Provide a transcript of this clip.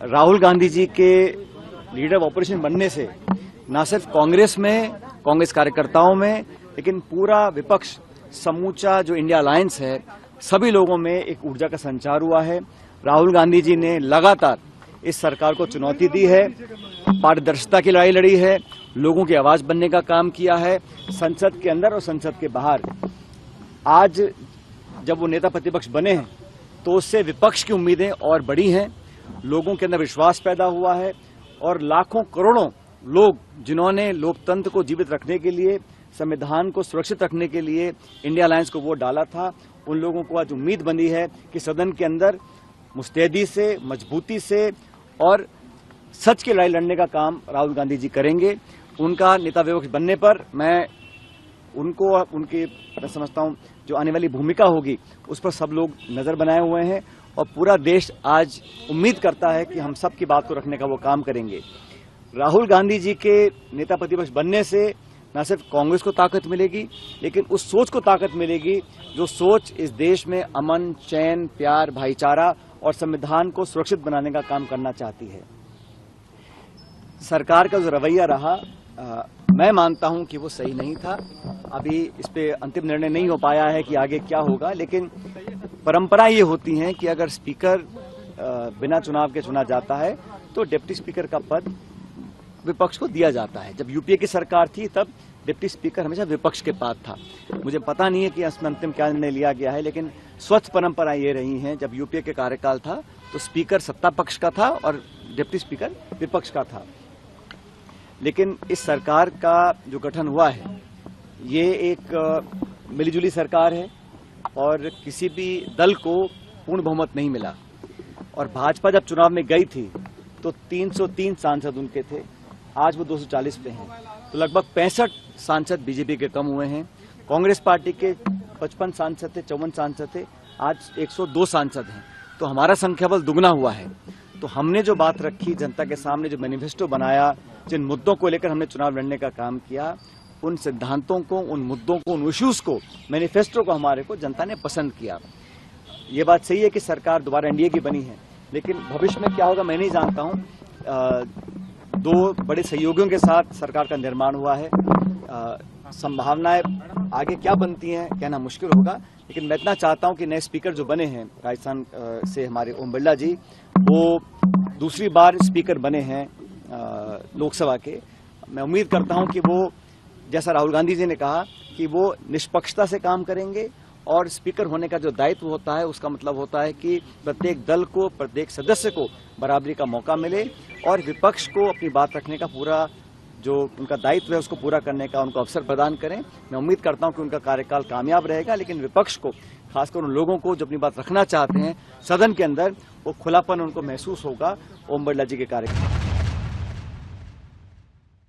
राहुल गांधी जी के leader of opposition बनने से न सिर्फ कांग्रेस में, कांग्रेस कार्यकर्ताओं में, लेकिन पूरा विपक्ष, समूचा जो इंडिया अलायंस है, सभी लोगों में एक ऊर्जा का संचार हुआ है। राहुल गांधी जी ने लगातार इस सरकार को चुनौती दी है, पारदर्शिता की लड़ाई लड़ी है, लोगों की आवाज बनने का काम किया है, संसद के अंदर और संसद के बाहर। आज जब वो नेता प्रतिपक्ष बने हैं तो उससे विपक्ष की उम्मीदें और बढ़ी हैं, लोगों के अंदर विश्वास पैदा हुआ है और लाखों करोड़ों लोग जिन्होंने लोकतंत्र को जीवित रखने के लिए, संविधान को सुरक्षित रखने के लिए इंडिया अलायंस को वोट डाला था, उन लोगों को आज उम्मीद बनी है कि सदन के अंदर मुस्तैदी से, मजबूती से और सच की लड़ाई लड़ने का काम राहुल गांधी जी करेंगे। उनका नेता विपक्ष बनने पर मैं समझता हूं जो आने वाली भूमिका होगी उस पर सब लोग नजर बनाए हुए हैं और पूरा देश आज उम्मीद करता है कि हम सब की बात को रखने का वो काम करेंगे। राहुल गांधी जी के नेता प्रतिपक्ष बनने से न सिर्फ कांग्रेस को ताकत मिलेगी, लेकिन उस सोच को ताकत मिलेगी जो सोच इस देश में अमन, चैन, प्यार, भाईचारा और संविधान को सुरक्षित बनाने का काम करना चाहती है। सरकार का जो रवैया रहा, मैं मानता हूं कि वो सही नहीं था। अभी इस पे अंतिम निर्णय नहीं हो पाया है कि आगे क्या होगा, लेकिन परंपरा ये होती है कि अगर स्पीकर बिना चुनाव के चुना जाता है तो डिप्टी स्पीकर का पद विपक्ष को दिया जाता है। जब यूपीए की सरकार थी तब डिप्टी स्पीकर हमेशा विपक्ष के पास था। मुझे पता नहीं है कि इसमें अंतिम क्या निर्णय लिया गया है, लेकिन स्वच्छ परंपरा ये रही है, जब यूपीए के कार्यकाल था तो स्पीकर सत्ता पक्ष का था और डिप्टी स्पीकर विपक्ष का था। लेकिन इस सरकार का जो गठन हुआ है ये एक मिलीजुली सरकार है और किसी भी दल को पूर्ण बहुमत नहीं मिला। और भाजपा जब चुनाव में गई थी तो 303 सांसद उनके थे, आज वो 240 पे हैं, तो लगभग 65 सांसद बीजेपी के कम हुए हैं। कांग्रेस पार्टी के 55 सांसद थे, 54 सांसद थे, आज 102 सांसद हैं, तो हमारा संख्याबल दुगना हुआ है। तो हमने जो बात रखी जनता के सामने, जो मैनिफेस्टो बनाया, जिन मुद्दों को लेकर हमने चुनाव लड़ने का काम किया, उन सिद्धांतों को, उन मुद्दों को, उन इश्यूज को, मैनिफेस्टो को हमारे को जनता ने पसंद किया। ये बात सही है कि सरकार दोबारा एनडीए की बनी है, लेकिन भविष्य में क्या होगा मैं नहीं जानता हूं। दो बड़े सहयोगियों के साथ सरकार का निर्माण हुआ है, संभावनाएं आगे क्या बनती हैं कहना मुश्किल होगा, लेकिन मैं इतना चाहता हूं कि नए स्पीकर जो बने हैं राजस्थान से, हमारे ओम बिरला जी, वो दूसरी बार स्पीकर बने हैं लोकसभा के। मैं उम्मीद करता हूं कि वो, जैसा राहुल गांधी जी ने कहा, कि वो निष्पक्षता से काम करेंगे और स्पीकर होने का जो दायित्व होता है उसका मतलब होता है कि प्रत्येक दल को, प्रत्येक सदस्य को बराबरी का मौका मिले और विपक्ष को अपनी बात रखने का पूरा जो उनका दायित्व है उसको पूरा करने का उनको अवसर प्रदान करें। मैं उम्मीद करता हूं कि उनका कार्यकाल कामयाब रहेगा, लेकिन विपक्ष को, खासकर उन लोगों को जो अपनी बात रखना चाहते हैं सदन के अंदर, वो खुलापन उनको महसूस होगा ओम बिरला जी के कार्यक्रम।